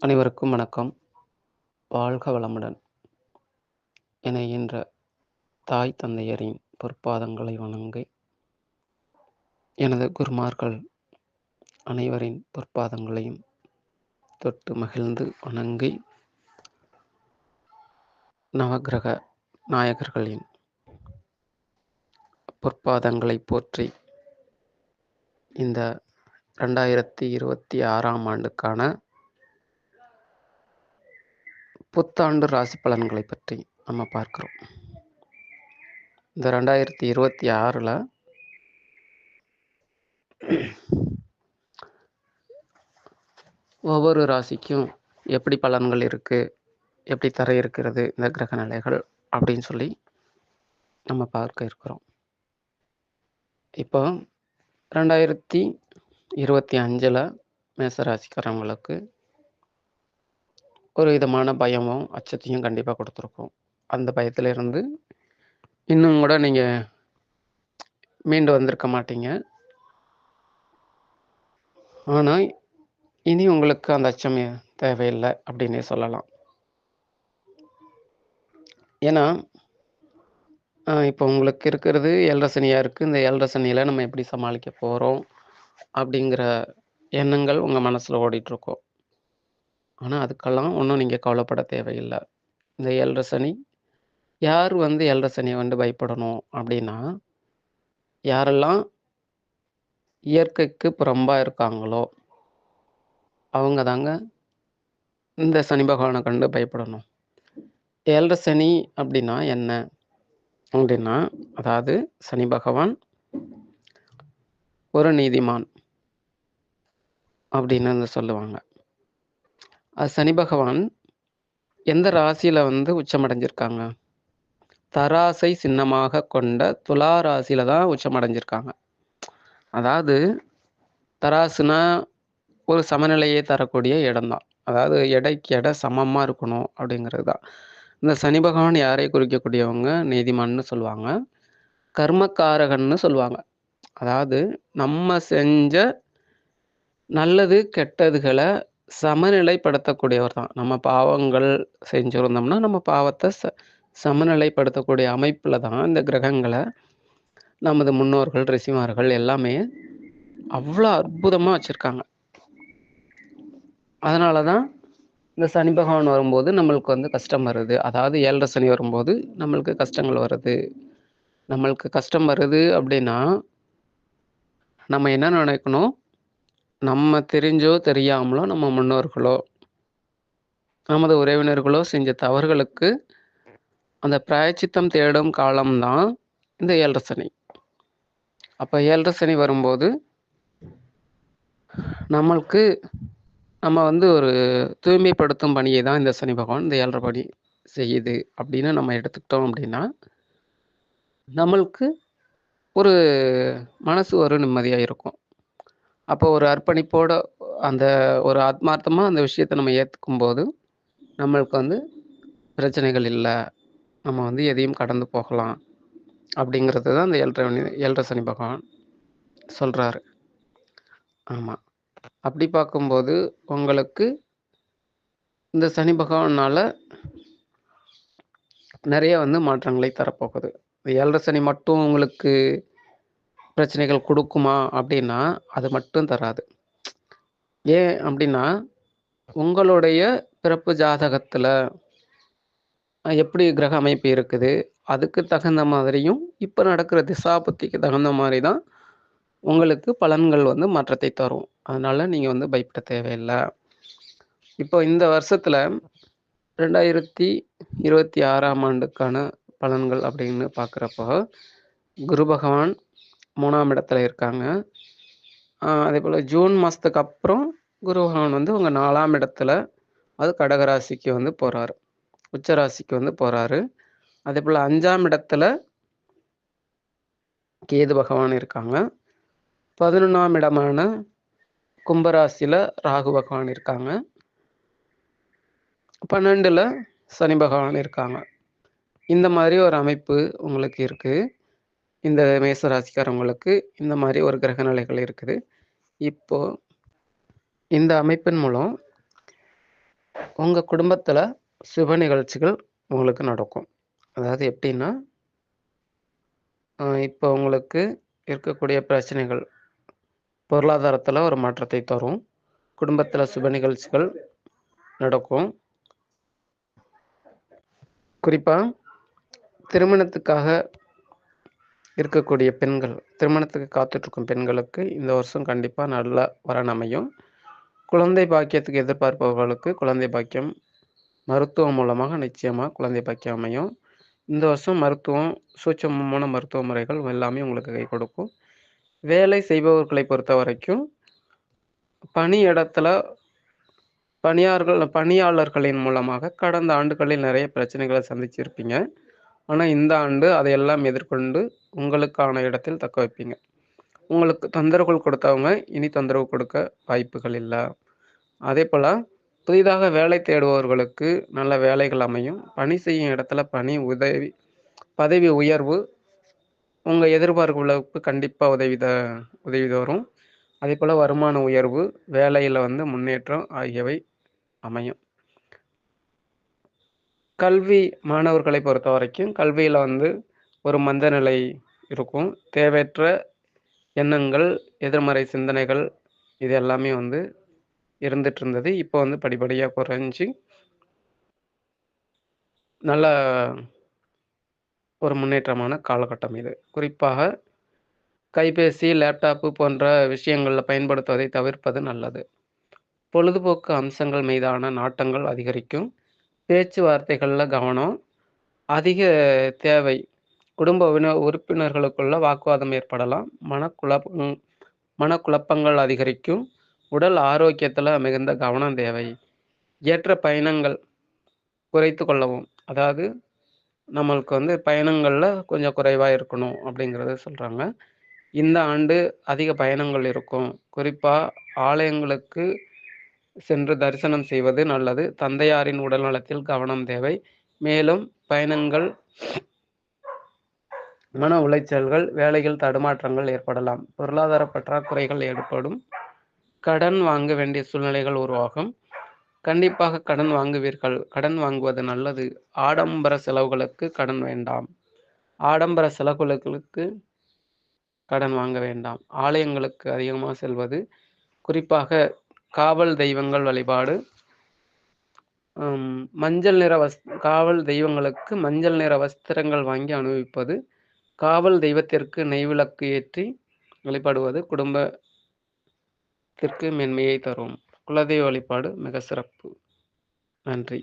அனைவருக்கும் வணக்கம். வாழ்க வளமுடன். இணைகின்ற தாய் தந்தையரின் பொற்பாதங்களை வணங்கி, எனது குருமார்கள் அனைவரின் பொற்பாதங்களையும் தொட்டு மகிழ்ந்து வணங்கி, நவக்கிரக நாயகர்களின் பொற்பாதங்களை போற்றி, இந்த 2026ஆம் ஆண்டுக்கான புத்தாண்டு ராசி பலன்களை பற்றி நம்ம பார்க்கிறோம். இந்த 2026ல் ஒவ்வொரு ராசிக்கும் எப்படி பலன்கள் இருக்குது, எப்படி தர இருக்கிறது இந்த கிரக நிலைகள் அப்படின்னு சொல்லி நம்ம பார்க்க இருக்கிறோம். இப்போ 2025ல் மேசராசிக்காரங்களுக்கு ஒரு விதமான பயமும் அச்சத்தையும் கண்டிப்பாக கொடுத்துருக்கோம். அந்த பயத்திலிருந்து இன்னும் கூட நீங்கள் மீண்டு வந்திருக்க மாட்டீங்க. ஆனால் இனி உங்களுக்கு அந்த அச்சம் தேவையில்லை அப்படின்னே சொல்லலாம். ஏன்னா இப்போ உங்களுக்கு இருக்கிறது ஏழரை சனியாக இருக்குது. இந்த ஏழரை சனியில் நம்ம எப்படி சமாளிக்க போகிறோம் அப்படிங்கிற எண்ணங்கள் உங்கள் மனசில் ஓடிட்டுருக்கோம். ஆனால் அதுக்கெல்லாம் ஒன்றும் நீங்கள் கவலைப்பட தேவையில்லை. இந்த ஏழரை சனி யார் ஏழரை சனியை பயப்படணும் அப்படின்னா, யாரெல்லாம் இயற்கைக்கு புறம்பாக இருக்காங்களோ அவங்க தாங்க இந்த சனி பகவானை கண்டு பயப்படணும். ஏழரை சனி அப்படின்னா என்ன அப்படின்னா, அதாவது சனி பகவான் ஒரு நீதிமான் அப்படின்னு சொல்லுவாங்க. அது சனி பகவான் எந்த ராசியில் உச்சமடைஞ்சிருக்காங்க? தராசை சின்னமாக கொண்ட துலா ராசியில் தான் உச்சமடைஞ்சிருக்காங்க. அதாவது தராசுனா ஒரு சமநிலையை தரக்கூடிய இடம்தான். அதாவது எடைக்கு எடை சமமாக இருக்கணும் அப்படிங்கிறது தான். இந்த சனி பகவான் யாரை குறிக்கக்கூடியவங்க? நீதிமான்னு சொல்லுவாங்க, கர்மக்காரகன்னு சொல்லுவாங்க. அதாவது நம்ம செஞ்ச நல்லது கெட்டதுகளை சமநிலைப்படுத்தக்கூடியவர் தான். நம்ம பாவங்கள் செஞ்சுருந்தோம்னா நம்ம பாவத்தை சமநிலைப்படுத்தக்கூடிய அமைப்பில் தான் இந்த கிரகங்களை நமது முன்னோர்கள் ரிஷிமார்கள் எல்லாமே அவ்வளோ அற்புதமாக வச்சுருக்காங்க. அதனால தான் இந்த சனி பகவான் வரும்போது நம்மளுக்கு கஷ்டம் வருது. அதாவது ஏழரை சனி வரும்போது நம்மளுக்கு கஷ்டங்கள் வருது. நம்மளுக்கு கஷ்டம் வருது அப்படின்னா நம்ம என்ன நினைக்கணும்? நம்ம தெரிஞ்சோ தெரியாமலோ நம்ம முன்னோர்களோ நமது உறவினர்களோ செஞ்ச தவறுகளுக்கு அந்த பிராயச்சித்தம் தேடும் காலம்தான் இந்த ஏழரை சனி. அப்போ ஏழரை சனி வரும்போது நம்மளுக்கு நம்ம ஒரு தூய்மைப்படுத்தும் பணியை தான் இந்த சனி பகவான் இந்த ஏழரை பணி செய்யுது அப்படின்னு நம்ம எடுத்துக்கிட்டோம் அப்படின்னா நம்மளுக்கு ஒரு மனசு ஒரு நிம்மதியாக இருக்கும். அப்போ ஒரு அர்ப்பணிப்போட அந்த ஒரு ஆத்மார்த்தமாக அந்த விஷயத்தை நம்ம ஏற்றுக்கும் போது நம்மளுக்கு பிரச்சனைகள் இல்லை, நம்ம எதையும் கடந்து போகலாம் அப்படிங்கிறது தான் இந்த ஏழரை சனி பகவான் சொல்கிறாரு. ஆமாம், அப்படி பார்க்கும்போது உங்களுக்கு இந்த சனி பகவானால் நிறைய மாற்றங்களை தரப்போகுது. ஏழரை சனி மட்டும் உங்களுக்கு பிரச்சனைகள் கொடுக்குமா அப்படின்னா அது மட்டும் தராது. ஏன் அப்படின்னா உங்களுடைய பிறப்பு ஜாதகத்தில் எப்படி கிரக அமைப்பு இருக்குது அதுக்கு தகுந்த மாதிரியும் இப்போ நடக்கிற திசாபுத்திக்கு தகுந்த மாதிரி தான் உங்களுக்கு பலன்கள் மாற்றத்தை தரும். அதனால் நீங்கள் பயப்பட தேவையில்லை. இப்போ இந்த வருஷத்தில் 2026ஆம் ஆண்டுக்கான பலன்கள் அப்படின்னு பார்க்குறப்போ குரு பகவான் 3ஆம் இடத்துல இருக்காங்க. அதே போல் ஜூன் மாதத்துக்கு அப்புறம் குரு பகவான் உங்கள் 4ஆம் இடத்துல, அது கடகராசிக்கு போகிறாரு, உச்சராசிக்கு போகிறாரு. அதே போல் 5ஆம் இடத்துல கேது பகவான் இருக்காங்க. 11ஆம் இடமான கும்பராசியில் ராகு பகவான் இருக்காங்க. 12ல் சனி பகவான் இருக்காங்க. இந்த மாதிரி ஒரு அமைப்பு உங்களுக்கு இருக்குது. இந்த மேச ராசிக்காரங்களுக்கு இந்த மாதிரி ஒரு கிரக நிலைகள் இருக்குது. இப்போது இந்த அமைப்பின் மூலம் உங்க குடும்பத்துல சுப நிகழ்ச்சிகள் உங்களுக்கு நடக்கும். அதாவது எப்படின்னா, இப்போ உங்களுக்கு இருக்கக்கூடிய பிரச்சனைகள் பொருளாதாரத்துல ஒரு மாற்றத்தை தரும். குடும்பத்துல சுப நிகழ்ச்சிகள் நடக்கும். குறிப்பா திருமணத்துக்காக இருக்கக்கூடிய பெண்கள், திருமணத்துக்கு காத்துட்ருக்கும் பெண்களுக்கு இந்த வருஷம் கண்டிப்பா நல்ல வரன் அமையும். குழந்தை பாக்கியத்துக்கு எதிர்பார்ப்பவர்களுக்கு குழந்தை பாக்கியம் மருத்துவம் மூலமாக நிச்சயமா குழந்தை பாக்கியம் அமையும். இந்த வருஷம் மருத்துவம், சூட்சமமான மருத்துவ முறைகள் எல்லாமே உங்களுக்கு கை கொடுக்கும். வேலை செய்பவர்களை பொறுத்தவரைக்கும், பணியிடத்துல பணியாளர்களின் மூலமாக கடந்த ஆண்டுகளில் நிறைய பிரச்சனைகள சந்திச்சிருப்பீங்க. ஆனா, இந்த ஆண்டு அதையெல்லாம் எதிர்கொண்டு உங்களுக்கான இடத்தில் தக்க வைப்பீங்க. உங்களுக்கு தொந்தரவுகள் கொடுத்தவங்க இனி தொந்தரவு கொடுக்க வாய்ப்புகள் இல்ல. அதேபோல புதிதாக வேலை தேடுபவர்களுக்கு நல்ல வேலைகள் அமையும். பணி செய்யும் இடத்துல பதவி உயர்வு உங்க எதிர்பார்ப்புகளுக்கு கண்டிப்பா உதவி தரும். அதேபோல வருமான உயர்வு, வேலையில முன்னேற்றம் ஆகியவை அமையும். கல்வி மாணவர்களை பொறுத்தவரைக்கும், கல்வியில ஒரு மந்த நிலை இருக்கும். தேவையற்ற எண்ணங்கள், எதிர்மறை சிந்தனைகள் இது எல்லாமே இருந்துட்டு இருந்தது. இப்போ படிப்படியா குறைஞ்சு, நல்ல ஒரு முன்னேற்றமான காலகட்டம் இது. குறிப்பாக கைபேசி, லேப்டாப்பு போன்ற விஷயங்கள்ல பயன்படுத்துவதை தவிர்ப்பது நல்லது. பொழுதுபோக்கு அம்சங்கள் மீதான நாட்டங்கள் அதிகரிக்கும். பேச்சுவார்த்தைகள்ல கவனம் அதிக தேவை. குடும்ப உறுப்பினர்களுக்குள்ள வாக்குவாதம் ஏற்படலாம். மனக்குழப்பங்கள் அதிகரிக்கும். உடல் ஆரோக்கியத்துல மிகுந்த கவனம் தேவை. ஏற்ற பயணங்கள் குறைத்து கொள்ளவும். அதாவது நம்மளுக்கு பயணங்கள்ல கொஞ்சம் குறைவா இருக்கணும் அப்படிங்கிறத சொல்றாங்க. இந்த ஆண்டு அதிக பயணங்கள் இருக்கும். குறிப்பா ஆலயங்களுக்கு சென்று தரிசனம் செய்வது நல்லது. தந்தையாரின் உடல்நலத்தில் கவனம் தேவை. மேலும் பயணங்கள், மன உளைச்சல்கள், வேலையில் தடுமாற்றங்கள் ஏற்படலாம். பொருளாதார பற்றாக்குறைகள் ஏற்படும். கடன் வாங்க வேண்டிய சூழ்நிலைகள் உருவாகும். கண்டிப்பாக கடன் வாங்குவீர்கள். கடன் வாங்குவது நல்லது. ஆடம்பர செலவுகளுக்கு கடன் வேண்டாம். ஆடம்பர செலவுகளுக்கு கடன் வாங்க வேண்டாம். ஆலயங்களுக்கு அதிகமா செல்வது, குறிப்பாக காவல் தெய்வங்கள் வழிபாடு, மஞ்சள் நிற காவல் தெய்வங்களுக்கு மஞ்சள் நிற வஸ்திரங்கள் வாங்கி அணிவிப்பது, காவல் தெய்வத்திற்கு நெய்விளக்கு ஏற்றி வழிபடுவது குடும்பத்திற்கு மென்மையை தரும். குலதெய்வ வழிபாடு மிக சிறப்பு. நன்றி.